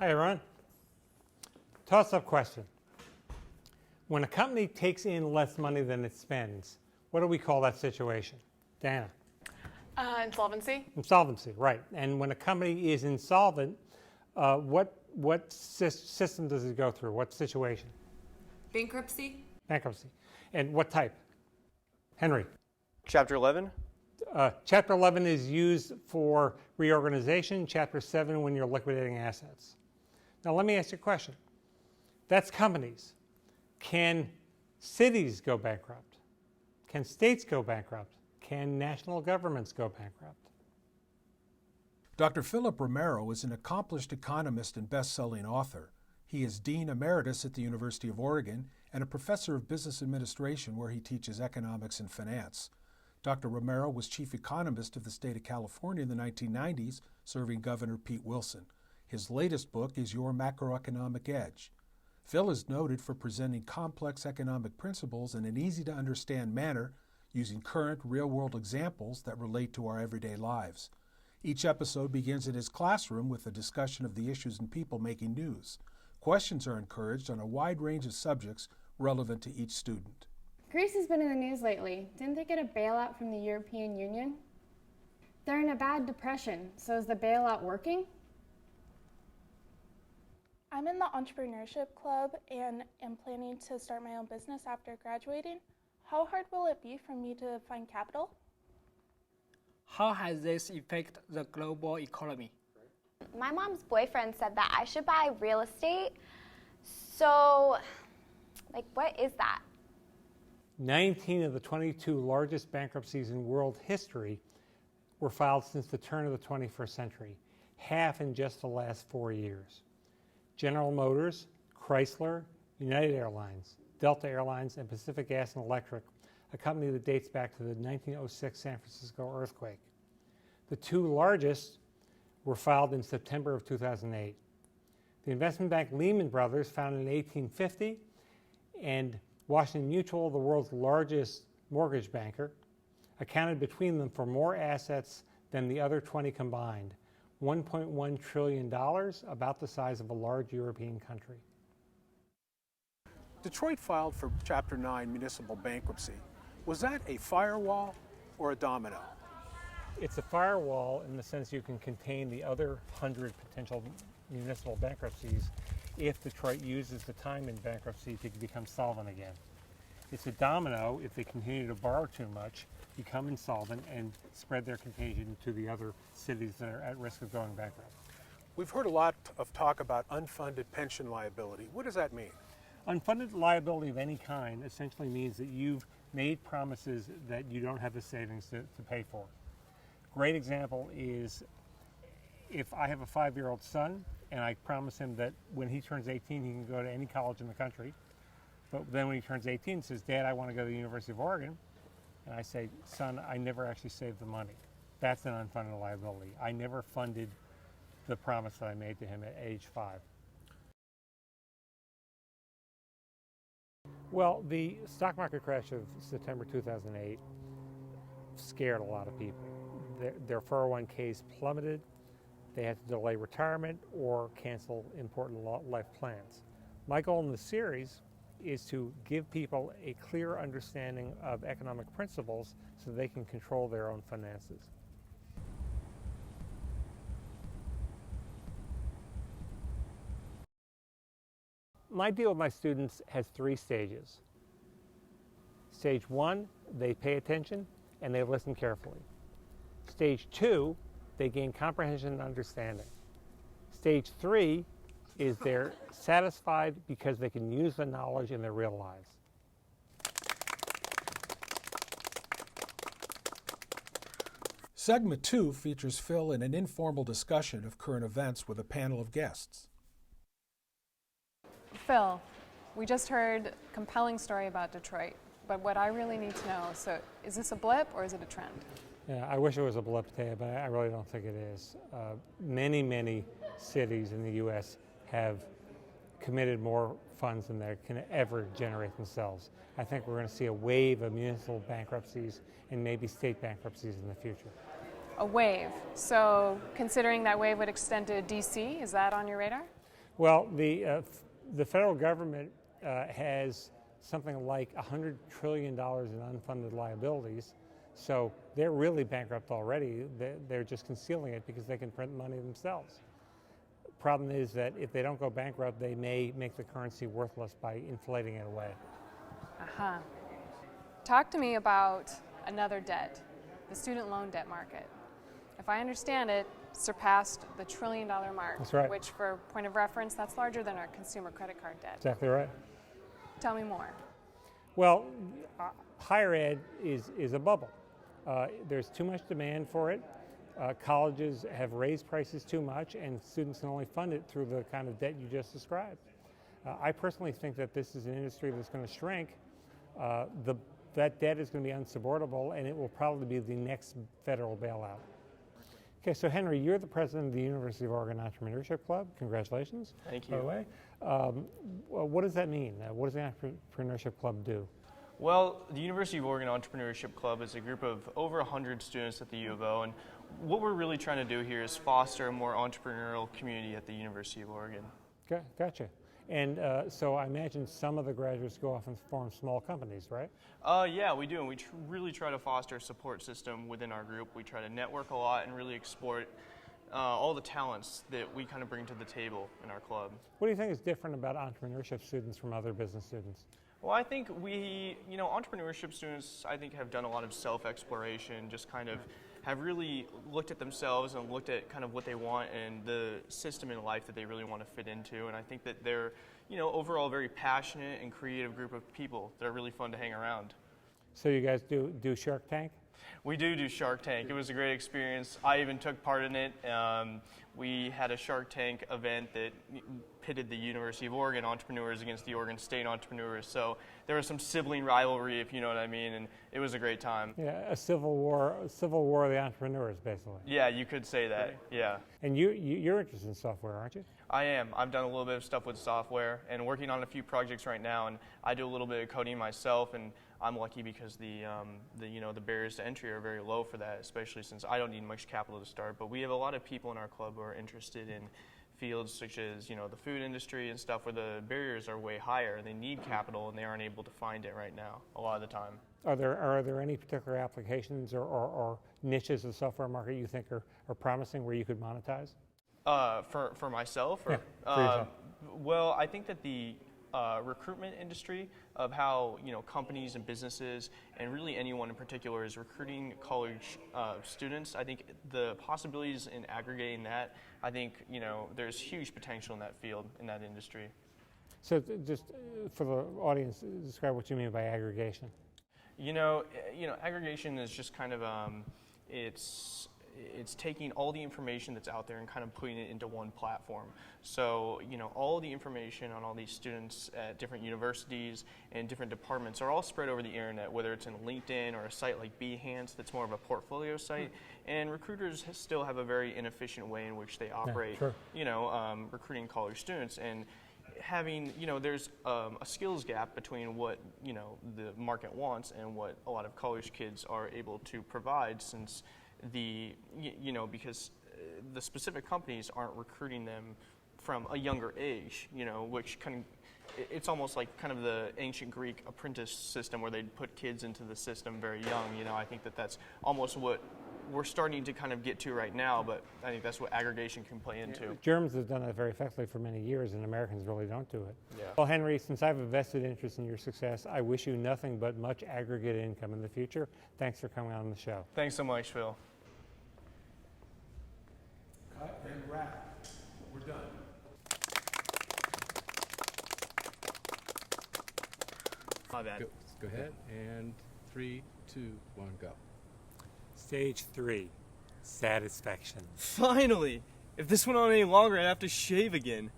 Hi, everyone. Toss-up question. When a company takes in less money than it spends, what do we call that situation? Dana? Insolvency. Insolvency, right. And when a company is insolvent, what system does it go through? What situation? Bankruptcy. Bankruptcy. And what type? Henry? Chapter 11? Chapter 11 is used for reorganization. Chapter 7 when you're liquidating assets. Now let me ask you a question. That's companies. Can cities go bankrupt? Can states go bankrupt? Can national governments go bankrupt? Dr. Philip Romero is an accomplished economist and best-selling author. He is Dean Emeritus at the University of Oregon and a professor of business administration where he teaches economics and finance. Dr. Romero was chief economist of the state of California in the 1990s, serving Governor Pete Wilson. His latest book is Your Macroeconomic Edge. Phil is noted for presenting complex economic principles in an easy-to-understand manner using current real-world examples that relate to our everyday lives. Each episode begins in his classroom with a discussion of the issues and people making news. Questions are encouraged on a wide range of subjects relevant to each student. Greece has been in the news lately. Didn't they get a bailout from the European Union? They're in a bad depression, so is the bailout working? I'm in the entrepreneurship club and am planning to start my own business after graduating. How hard will it be for me to find capital? How has this affected the global economy? My mom's boyfriend said that I should buy real estate. So, what is that? 19 of the 22 largest bankruptcies in world history were filed since the turn of the 21st century, half in just the last 4 years. General Motors, Chrysler, United Airlines, Delta Airlines, and Pacific Gas and Electric, a company that dates back to the 1906 San Francisco earthquake. The two largest were filed in September of 2008. The investment bank Lehman Brothers, founded in 1850, and Washington Mutual, the world's largest mortgage banker, accounted between them for more assets than the other 20 combined. $1.1 trillion, about the size of a large European country. Detroit filed for Chapter 9 municipal bankruptcy. Was that a firewall or a domino? It's a firewall in the sense you can contain the other 100 potential municipal bankruptcies if Detroit uses the time in bankruptcy to become solvent again. It's a domino if they continue to borrow too much, become insolvent, and spread their contagion to the other cities that are at risk of going bankrupt. We've heard a lot of talk about unfunded pension liability. What does that mean? Unfunded liability of any kind essentially means that you've made promises that you don't have the savings to pay for. Great example is if I have a 5-year-old son and I promise him that when he turns 18 he can go to any college in the country, but then when he turns 18 he says, Dad, I want to go to the University of Oregon, and I say, son, I never actually saved the money. That's an unfunded liability. I never funded the promise that I made to him at age 5. Well, the stock market crash of September 2008 scared a lot of people. Their 401ks plummeted. They had to delay retirement or cancel important life plans. My goal in the series is to give people a clear understanding of economic principles so they can control their own finances. My deal with my students has 3 stages. Stage 1, they pay attention and they listen carefully. Stage 2, they gain comprehension and understanding. Stage 3 is they're satisfied because they can use the knowledge in their real lives. Segment 2 features Phil in an informal discussion of current events with a panel of guests. Phil, we just heard a compelling story about Detroit, but what I really need to know, so is this a blip or is it a trend? Yeah, I wish it was a blip today, but I really don't think it is. Many cities in the U.S. have committed more funds than they can ever generate themselves. I think we're going to see a wave of municipal bankruptcies and maybe state bankruptcies in the future. A wave. So considering that wave would extend to D.C., is that on your radar? Well, the federal government has something like $100 trillion in unfunded liabilities. So they're really bankrupt already. They're just concealing it because they can print money themselves. Problem is that if they don't go bankrupt, they may make the currency worthless by inflating it away. Uh-huh. Talk to me about another debt, the student loan debt market. If I understand it, surpassed the $1 trillion mark. That's right. Which, for point of reference, that's larger than our consumer credit card debt. Exactly right. Tell me more. Well, higher ed is a bubble. There's too much demand for it. Colleges have raised prices too much, and students can only fund it through the kind of debt you just described. I personally think that this is an industry that's going to shrink. That debt is going to be unsupportable, and it will probably be the next federal bailout. Okay, so Henry, you're the president of the University of Oregon Entrepreneurship Club. Congratulations. Thank you. By the way, what does that mean? What does the Entrepreneurship Club do? Well, the University of Oregon Entrepreneurship Club is a group of over 100 students at the U of O, and what we're really trying to do here is foster a more entrepreneurial community at the University of Oregon. Okay, gotcha. And so I imagine some of the graduates go off and form small companies, right? Yeah, we do, and we really try to foster a support system within our group. We try to network a lot and really exploit all the talents that we kind of bring to the table in our club. What do you think is different about entrepreneurship students from other business students? Well, I think entrepreneurship students, I think, have done a lot of self-exploration, just kind of have really looked at themselves and looked at kind of what they want and the system in life that they really want to fit into. And I think that they're, overall very passionate and creative group of people that are really fun to hang around. So you guys do Shark Tank? We do Shark Tank. It was a great experience. I even took part in it. We had a Shark Tank event that pitted the University of Oregon entrepreneurs against the Oregon State entrepreneurs. So there was some sibling rivalry, if you know what I mean, and it was a great time. Yeah, a civil war of the entrepreneurs, basically. Yeah, you could say that. Yeah. And you're interested in software, aren't you? I am. I've done a little bit of stuff with software and working on a few projects right now, and I do a little bit of coding myself, and I'm lucky because the barriers to entry are very low for that, especially since I don't need much capital to start. But we have a lot of people in our club who are interested in fields such as the food industry and stuff where the barriers are way higher and they need capital and they aren't able to find it right now a lot of the time. Are there any particular applications or niches of the software market you think are promising where you could monetize? For myself? Or, yeah, for yourself. Well, I think that the recruitment industry of how companies and businesses and really anyone in particular is recruiting college students. I think the possibilities in aggregating that, I think there's huge potential in that field, in that industry. So just for the audience, describe what you mean by aggregation. Aggregation is just kind of it's taking all the information that's out there and kind of putting it into one platform. So, all the information on all these students at different universities and different departments are all spread over the internet, whether it's in LinkedIn or a site like Behance that's more of a portfolio site. And recruiters still have a very inefficient way in which they operate, recruiting college students. And having, there's a skills gap between what, the market wants and what a lot of college kids are able to provide, since because the specific companies aren't recruiting them from a younger age, which it's almost like kind of the ancient Greek apprentice system where they'd put kids into the system very young. I think that's almost what we're starting to kind of get to right now, but I think that's what aggregation can play into. Germans have done that very effectively for many years, and Americans really don't do it. Yeah. Well, Henry, since I have a vested interest in your success, I wish you nothing but much aggregate income in the future. Thanks for coming on the show. Thanks so much, Phil. Cut and wrap. We're done. My bad. Go ahead, and 3, 2, 1, go. Stage 3, satisfaction. Finally! If this went on any longer, I'd have to shave again.